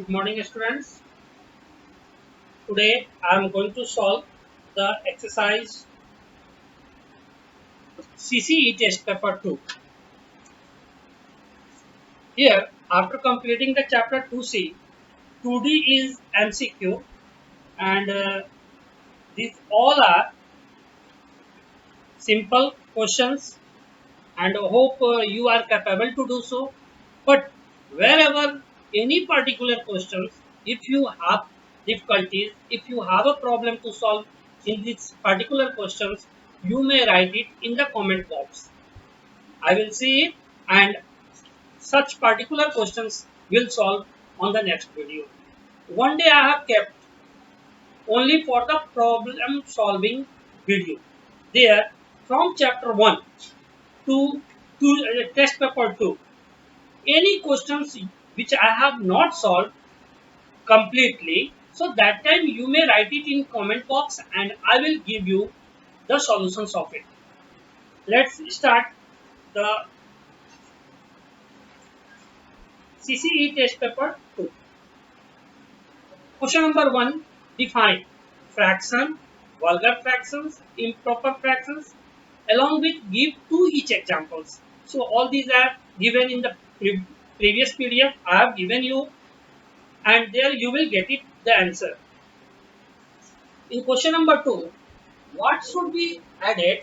Good morning, students. Today I am going to solve the exercise CCE test paper 2. Here, after completing the chapter 2C, 2D is MCQ, and these all are simple questions, and hope you are capable to do so. But wherever any particular questions, if you have difficulties, if you have a problem to solve in these particular questions, you may write it in the comment box. I will see it, and such particular questions will solve on the next video. One day I have kept only for the problem solving video. There, from chapter 1 to test paper 2, any questions which I have not solved completely, so that time you may write it in comment box and I will give you the solutions of it. Let's start the CCE test paper 2. Question number 1, define fraction, vulgar fractions, improper fractions, along with give two each examples. So all these are given in the previous PDF I have given you, and there you will get it the answer. In question number 2, what should be added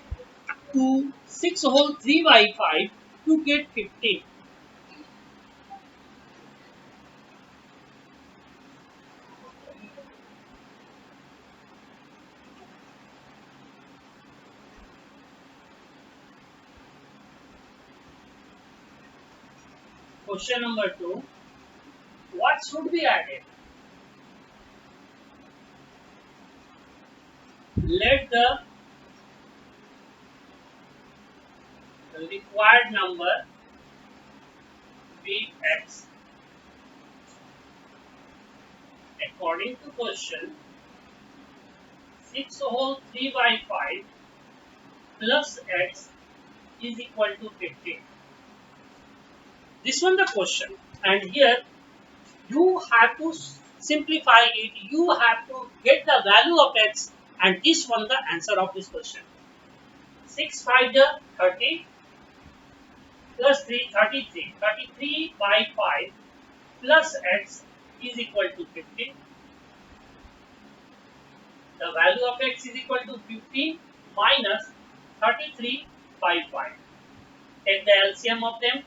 to 6 whole 3 by 5 to get 15? Question number 2, what should be added? Let the required number be x. According to question, 6 whole 3 by 5 plus x is equal to 15. This one the question, and here you have to simplify it. You have to get the value of x, and this one the answer of this question. 6 5 30 plus 3 33. 33 by 5 plus x is equal to 15. The value of x is equal to 15 minus 33 by 5. Take the LCM of them.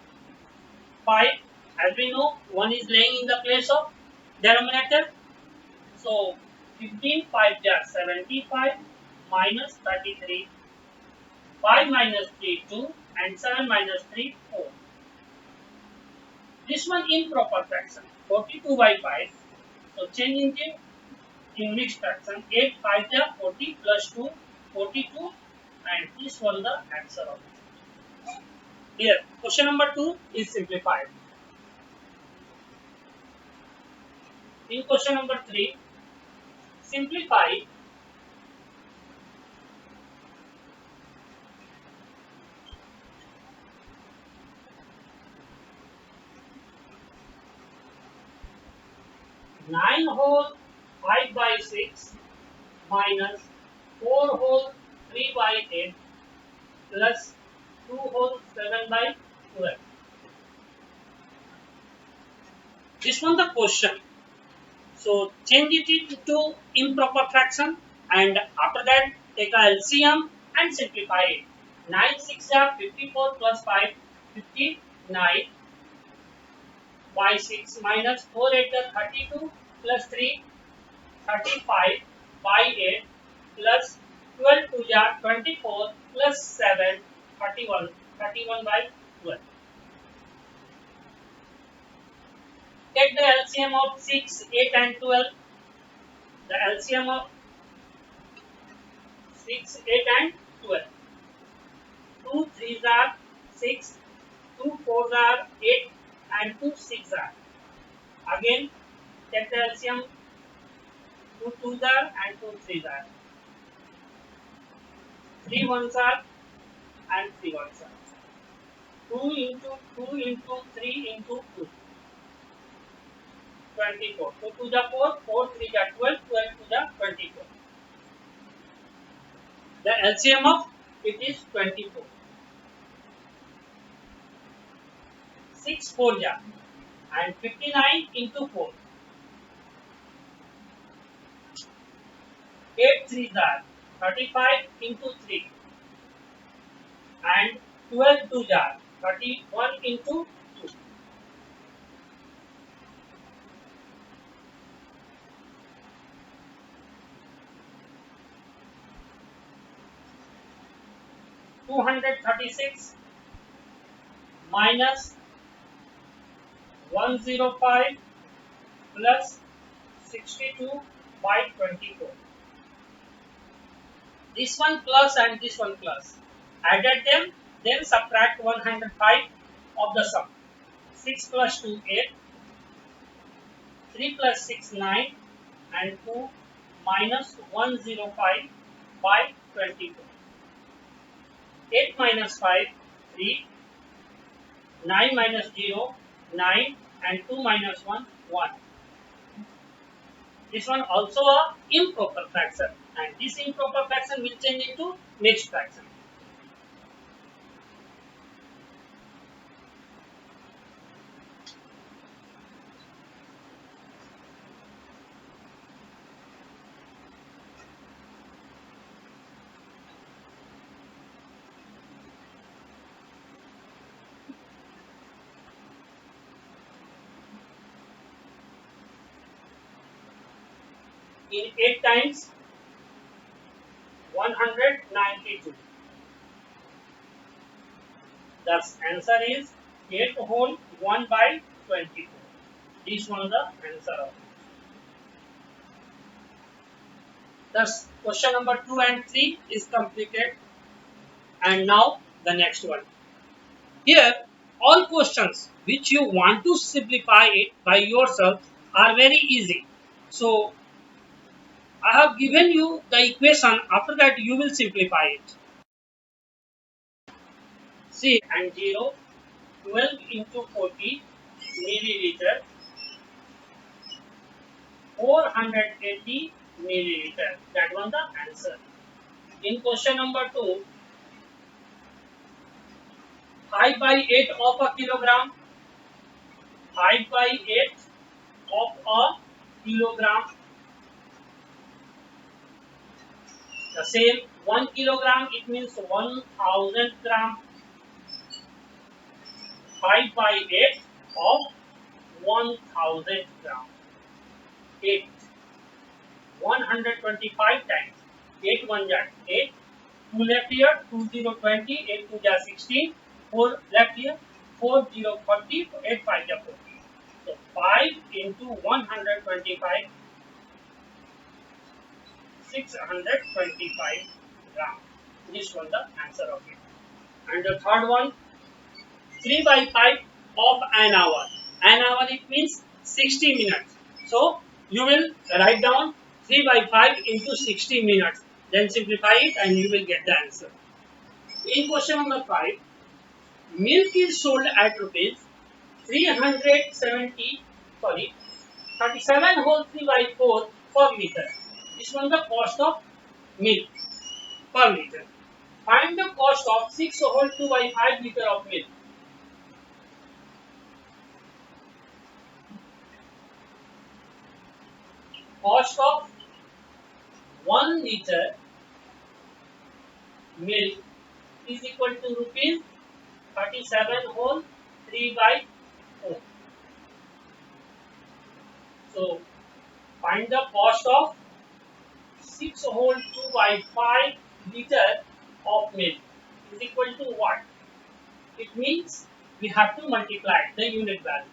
5, as we know, 1 is laying in the place of denominator. So 15 5 are 75 minus 33. 5 minus 3 2 and 7 minus 3 4. This one improper fraction 42 by 5. So changing it in mixed fraction 8 5 are 40 plus 2 42, and this one the answer of it. Here question number 2 is simplified. In question number 3, simplify nine whole 5 by 6 minus 4 whole 3 by 8 plus 2 whole 7 by 12. This one the question. So change it into improper fraction, and after that take a LCM and simplify it. 9 6 are 54 plus 5 59 by 6 minus 4 8 are 32 plus 3 35 by 8 plus 12 2 are 24 plus 7 31 31 by 12. Take the LCM of 6, 8 and 12. The LCM of 6, 8 and 12. 2 3s are 6, 2 4s are 8 and 2 6 are. Again take the LCM, 2 2s are and 2 3s are. 3 1s are and 3 1s are. 2 into 3 into 2. 24. 2 to the 4, 4 3 the 12, 12 to the 24. The LCM of it is 24. 6 4 ja and 59 into 4. 8 3 are 35 into 3 and 12 2 are 31 into 2. 236 minus 105 plus 62 by 24. This one plus and this one plus. Added them, then subtract 105 of the sum. 6 plus 2 8, 3 plus 6 9 and 2 minus 105 by 24. 8 minus 5 3, 9 minus 0 9 and 2 minus 1 1. This one also a improper fraction and this improper fraction will change into mixed fraction. In 8 times 192. Thus answer is 8 whole 1 by 24. This one the answer of it. Thus question number 2 and 3 is completed. And now the next one. Here all questions which you want to simplify it by yourself are very easy. So I have given you the equation, after that you will simplify it. See and 0, 12 into 40 milliliter, 480 milliliter. That was the answer. In question number 2, 5 by 8 of a kilogram, 5 by 8 of a kilogram. The same 1 kilogram, it means 1000 gram. 5 by 8 of 1000 gram. 8. 125 times. 8 1 ja 8. 2 left here, 2 0 20, 8 2 ja 16. 4 left here, 4 0 40, 8 5 ja 40. So 5 into 125, 625 gram. This was the answer of it. And the third one, 3 by 5 of an hour. An hour it means 60 minutes. So you will write down 3 by 5 into 60 minutes. Then simplify it and you will get the answer. In question number 5, milk is sold at rupees 37 whole 3 by 4 per liter. This one the cost of milk per liter. Find the cost of 6 whole 2 by 5 liter of milk. Cost of 1 liter milk is equal to rupees 37 whole 3 by 4. So find the cost of 6 whole 2 by 5 liter of milk is equal to what? It means we have to multiply the unit value.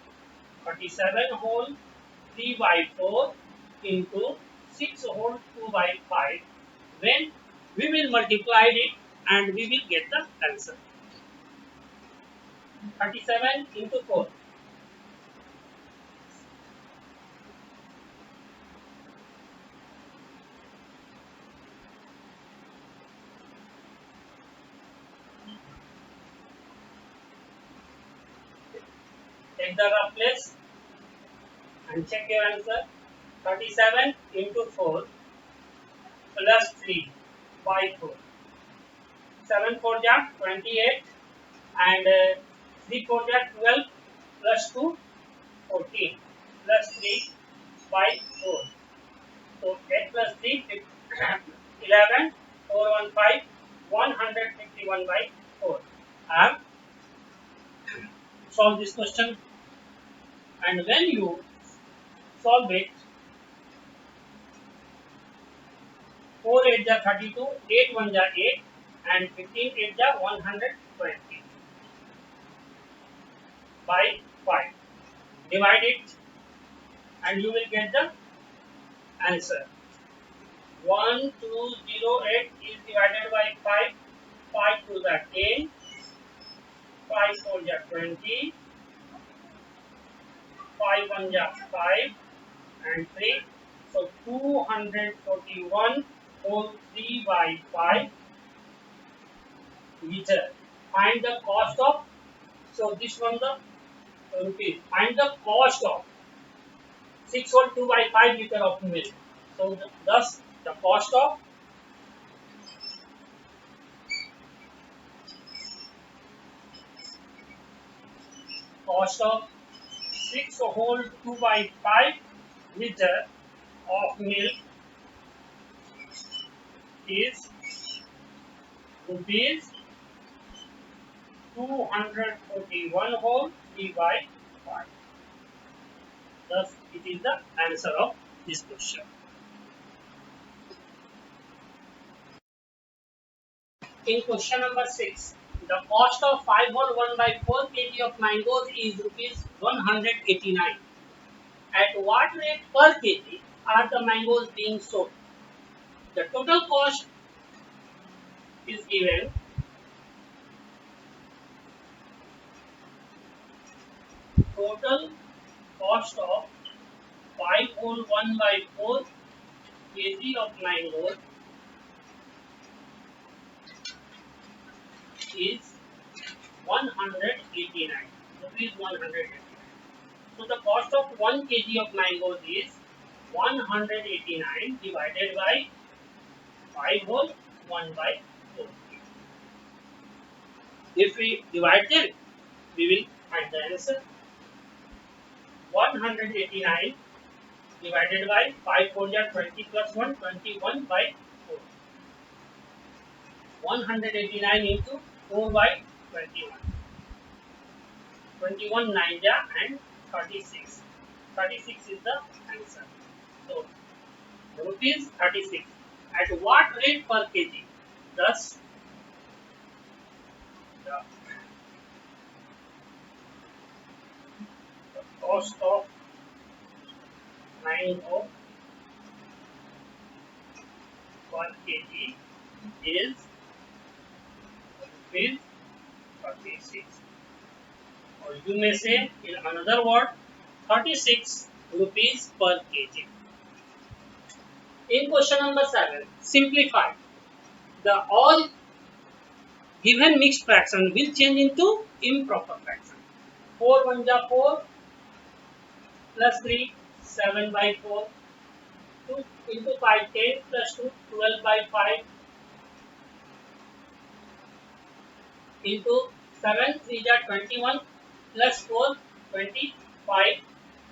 37 whole 3 by 4 into 6 whole 2 by 5. When we will multiply it and we will get the answer. 37 into 4. Take the rough place and check your answer. 37 into 4 plus 3 by 4. 7 4 ja 28 and 3 4 ja 12 plus 2 14 plus 3 by 4. So 8 plus 3 11 4 1 5 151 by 4. I have solved this question, and when you solve it, 4 8 ja 32, 8 1 ja 8 and 15 8 ja 120 by 5. Divide it and you will get the answer. 1208 is divided by 5. 5 to the 10, 5 4 ja 20, 5 1 ja 5 and 3. So 241 whole 3 by 5 liter. Find the cost of, so this one the rupees. Find the cost of 6 whole 2 by 5 liter of milk. So thus the cost of 6 whole 2 by 5 liter of milk is rupees 241 whole 3 by 5. Thus, it is the answer of this question. In question number 6, the cost of 5 whole 1 by 4 kg of mangoes is rupees 189. At what rate per kg are the mangoes being sold? The total cost is given. Total cost of 5 whole 1 by 4 kg of mangoes is 189. Rupees 189. So the cost of 1 kg of mangoes is 189 divided by 5 whole 1 by 4. If we divide them, we will find the answer. 189 divided by 5 4 ja 20 plus 1, 21 by 4. 189 into 4 by 21. 21 9 ja and 36. 36 is the answer. So rupees 36. At what rate per kg? Thus, the cost of mango per kg is rupees 36. Or you may say in another word, 36 rupees per kg. In question number 7, simplify. The all given mixed fraction will change into improper fraction. 4 1 ja 4 plus 3 7 by 4. 2 into 5 10 plus 2 12 by 5 into 7 3 ja 21 plus 4 25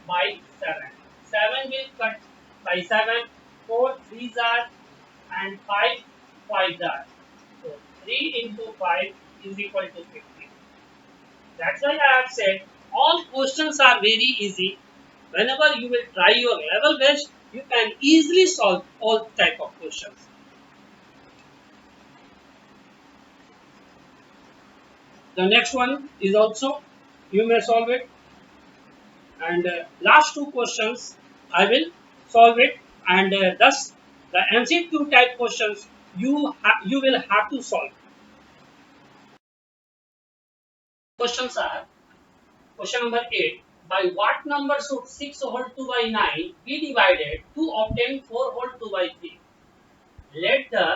by 7. 7 will cut by 7, 4 3s are and 5 5s are. So 3 into 5 is equal to 50. That's why I have said all questions are very easy. Whenever you will try your level best, you can easily solve all type of questions. The next one is also you may solve it, and last two questions I will solve it, and thus the MCQ type questions you will have to solve. Questions are question number 8. By what number should 6 whole 2 by 9 be divided to obtain 4 whole 2 by 3? Let the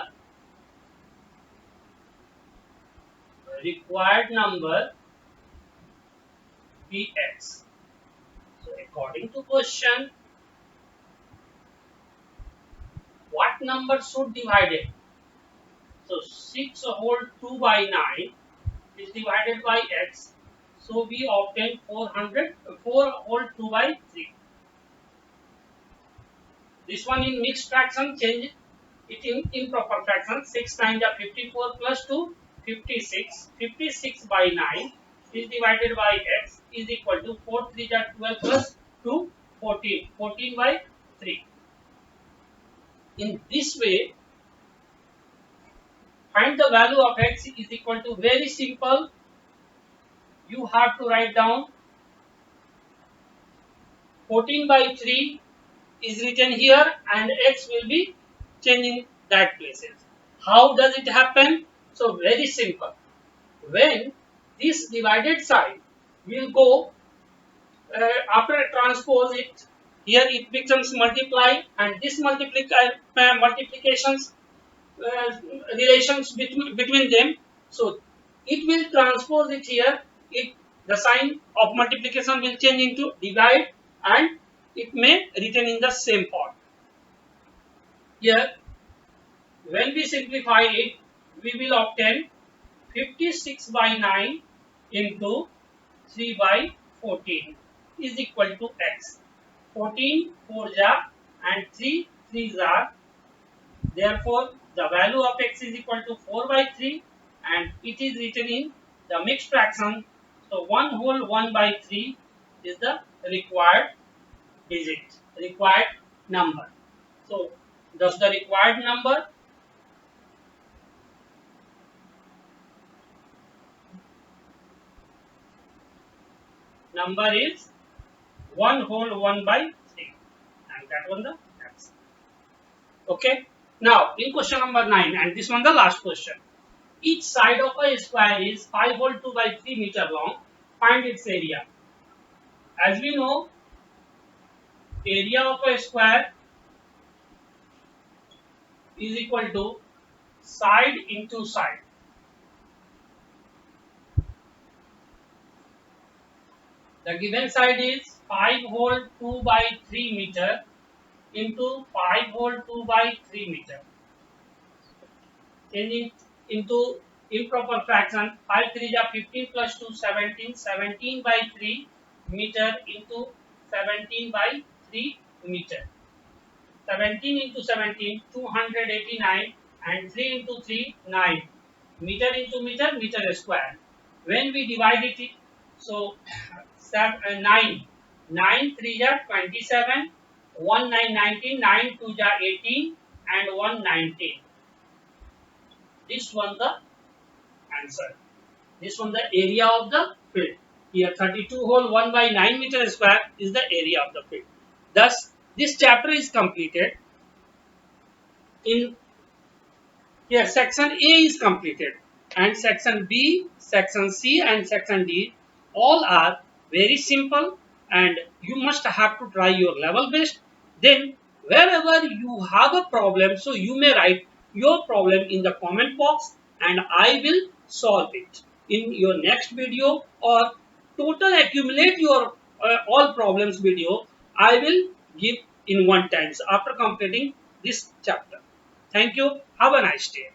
required number be x. So according to question, what number should divide it? So 6 whole 2 by 9 is divided by x. So we obtain 4 whole 2 by 3. This one in mixed fraction, change it in improper fraction. 6 times 54 plus 2, 56. 56 by 9 is divided by x is equal to 4 3 12 plus 2, 14. 14 by 3. In this way, find the value of x is equal to, very simple. You have to write down 14 by 3 is written here and x will be changing that places. How does it happen? So very simple. When this divided side will go after I transpose it, here it becomes multiply, and this multiplications uh, relations between them. So it will transpose it here. It the sign of multiplication will change into divide, and it may written in the same form. Here, when we simplify it, we will obtain 56 by 9 into 3 by 14 is equal to x. 14 4 jar and 3 3 jar. Therefore, the value of x is equal to 4 by 3, and it is written in the mixed fraction. So 1 whole 1 by 3 is the required digit, required number. So thus the required number is 1 whole 1 by 3, and that one the answer. Okay. Now in question number 9, and this one the last question. Each side of a square is 5 whole 2 by 3 meter long. Find its area. As we know, area of a square is equal to side into side. The given side is 5 whole 2 by 3 meter into 5 whole 2 by 3 meter. Changing into improper fraction, 5 3 is 15 plus 2 17, 17 by 3 meter into 17 by 3 meter. 17 into 17, 289, and 3 into 3, 9. Meter into meter, meter square. When we divide it, so 9. 9 3 is 27, 1 9 19, 9 2 is 18, and 1 19. This one the answer. This one the area of the field. Here 32 whole 1 by 9 meter square is the area of the field. Thus, this chapter is completed. In here section A is completed, and section B, section C, and section D all are very simple, and you must have to try your level best. Then wherever you have a problem, so you may write your problem in the comment box, and I will solve it in your next video, or total accumulate your all problems video I will give in one time after completing this chapter. Thank you. Have a nice day.